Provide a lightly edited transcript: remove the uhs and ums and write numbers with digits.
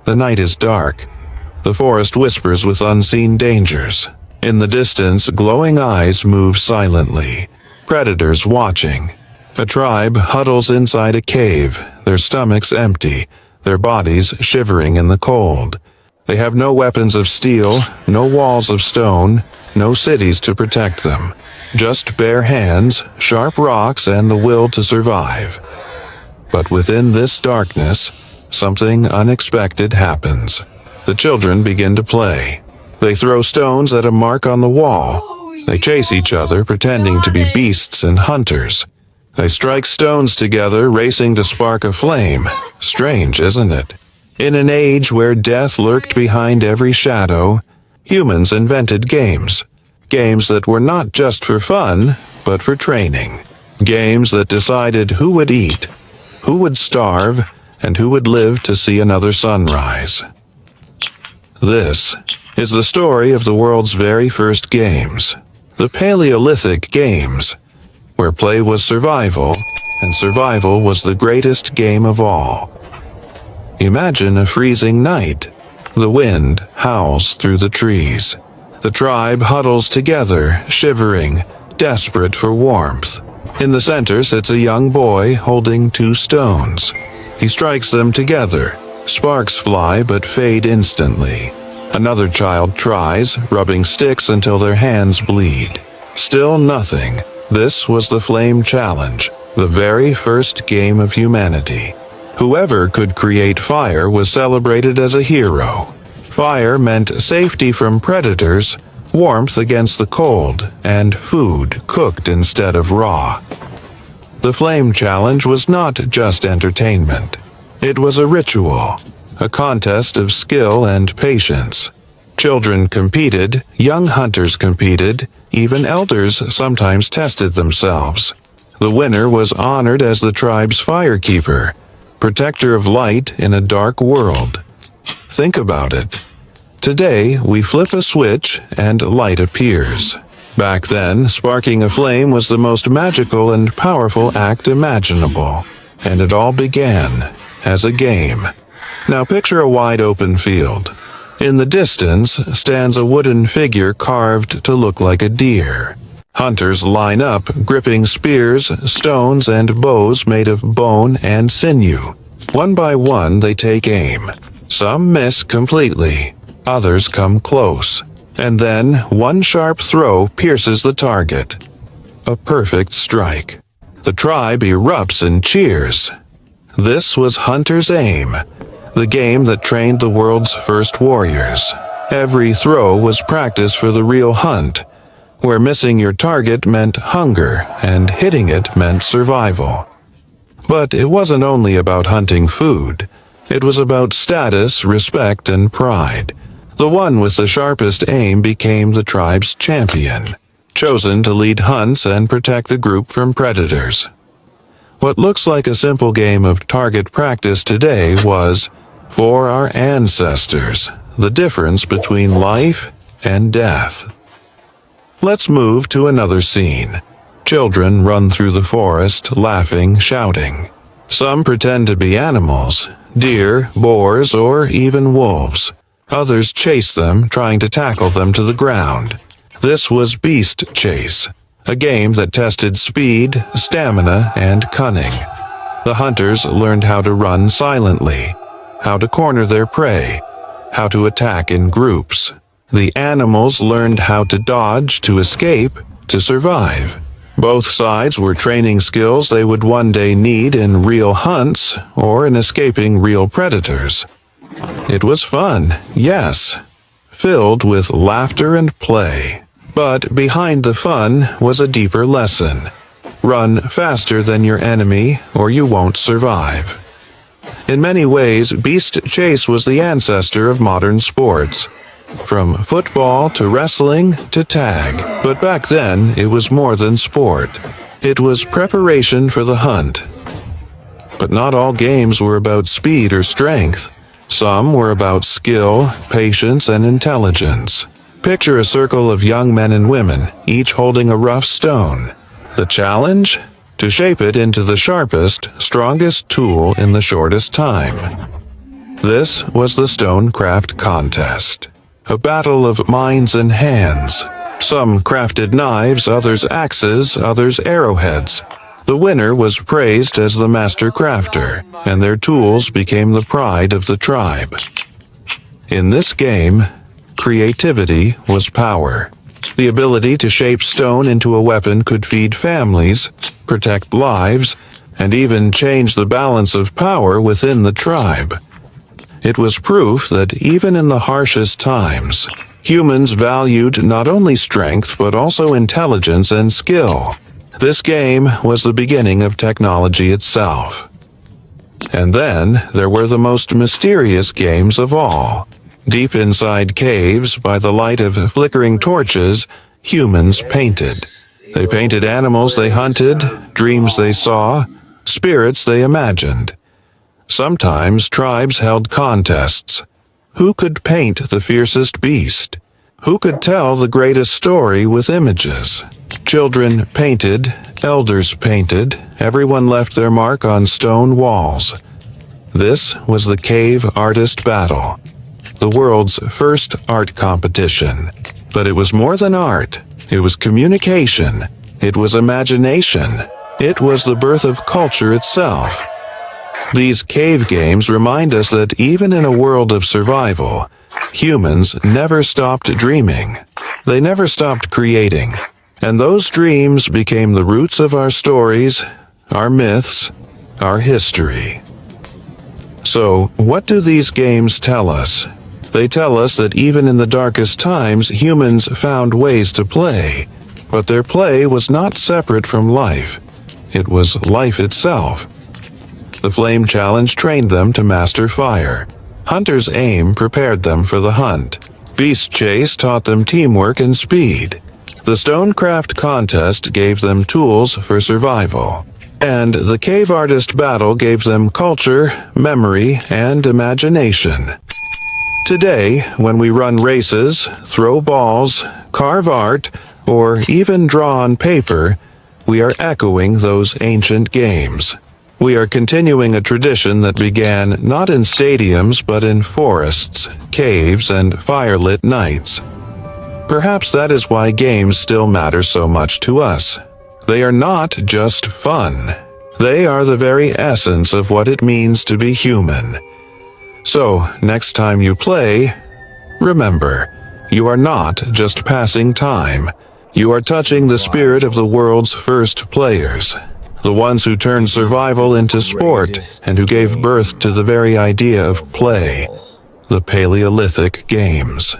The night is dark. The forest whispers with unseen dangers. In the distance, glowing eyes move silently. Predators watching. A tribe huddles inside a cave, their stomachs empty, their bodies shivering in the cold. They have no weapons of steel, no walls of stone, no cities to protect them. Just bare hands, sharp rocks, and the will to survive. But within this darkness, something unexpected happens. The children begin to play. They throw stones at a mark on the wall. They chase each other, pretending to be beasts and hunters. They strike stones together, racing to spark a flame. Strange, isn't it? In an age where death lurked behind every shadow, humans invented games. Games that were not just for fun, but for training. Games that decided who would eat, who would starve, and who would live to see another sunrise. This is the story of the world's very first games, the Paleolithic games, where play was survival, and survival was the greatest game of all. Imagine a freezing night. The wind howls through the trees. The tribe huddles together, shivering, desperate for warmth. In the center sits a young boy holding 2 stones. He strikes them together. Sparks fly but fade instantly. Another child tries, rubbing sticks until their hands bleed. Still nothing. This was the Flame Challenge, the very first game of humanity. Whoever could create fire was celebrated as a hero. Fire meant safety from predators, warmth against the cold, and food cooked instead of raw. The Flame Challenge was not just entertainment. It was a ritual, a contest of skill and patience. Children competed, young hunters competed, even elders sometimes tested themselves. The winner was honored as the tribe's firekeeper, protector of light in a dark world. Think about it. Today, we flip a switch and light appears. Back then, sparking a flame was the most magical and powerful act imaginable. And it all began as a game. Now picture a wide open field. In the distance stands a wooden figure carved to look like a deer. Hunters line up, gripping spears, stones, and bows made of bone and sinew. One by one, they take aim. Some miss completely. Others come close. And then, one sharp throw pierces the target. A perfect strike. The tribe erupts in cheers. This was Hunter's Aim, the game that trained the world's first warriors. Every throw was practice for the real hunt, where missing your target meant hunger and hitting it meant survival. But it wasn't only about hunting food. It was about status, respect, and pride. The one with the sharpest aim became the tribe's champion, chosen to lead hunts and protect the group from predators. What looks like a simple game of target practice today was, for our ancestors, the difference between life and death. Let's move to another scene. Children run through the forest, laughing, shouting. Some pretend to be animals, deer, boars, or even wolves. Others chase them, trying to tackle them to the ground. This was Beast Chase, a game that tested speed, stamina, and cunning. The hunters learned how to run silently, how to corner their prey, how to attack in groups. The animals learned how to dodge, to escape, to survive. Both sides were training skills they would one day need in real hunts or in escaping real predators. It was fun, yes, filled with laughter and play. But behind the fun was a deeper lesson. Run faster than your enemy, or you won't survive. In many ways, Beast Chase was the ancestor of modern sports. From football to wrestling to tag. But back then, it was more than sport. It was preparation for the hunt. But not all games were about speed or strength. Some were about skill, patience, and intelligence. Picture a circle of young men and women, each holding a rough stone. The challenge? To shape it into the sharpest, strongest tool in the shortest time. This was the Stonecraft Contest, a battle of minds and hands. Some crafted knives, others axes, others arrowheads. The winner was praised as the master crafter, and their tools became the pride of the tribe. In this game, creativity was power. The ability to shape stone into a weapon could feed families, protect lives, and even change the balance of power within the tribe. It was proof that even in the harshest times, humans valued not only strength but also intelligence and skill. This game was the beginning of technology itself. And then there were the most mysterious games of all. Deep inside caves, by the light of flickering torches, humans painted. They painted animals they hunted, dreams they saw, spirits they imagined. Sometimes tribes held contests. Who could paint the fiercest beast? Who could tell the greatest story with images? Children painted, elders painted, everyone left their mark on stone walls. This was the Cave Artist Battle, the world's first art competition. But it was more than art. It was communication. It was imagination. It was the birth of culture itself. These cave games remind us that even in a world of survival, humans never stopped dreaming. They never stopped creating. And those dreams became the roots of our stories, our myths, our history. So, what do these games tell us? They tell us that even in the darkest times, humans found ways to play. But their play was not separate from life. It was life itself. The Flame Challenge trained them to master fire. Hunter's Aim prepared them for the hunt. Beast Chase taught them teamwork and speed. The Stonecraft Contest gave them tools for survival. And the Cave Artist Battle gave them culture, memory, and imagination. Today, when we run races, throw balls, carve art, or even draw on paper, we are echoing those ancient games. We are continuing a tradition that began not in stadiums but in forests, caves, and firelit nights. Perhaps that is why games still matter so much to us. They are not just fun. They are the very essence of what it means to be human. So, next time you play, remember, you are not just passing time. You are touching the spirit of the world's first players. The ones who turned survival into sport and who gave birth to the very idea of play, the Paleolithic Games.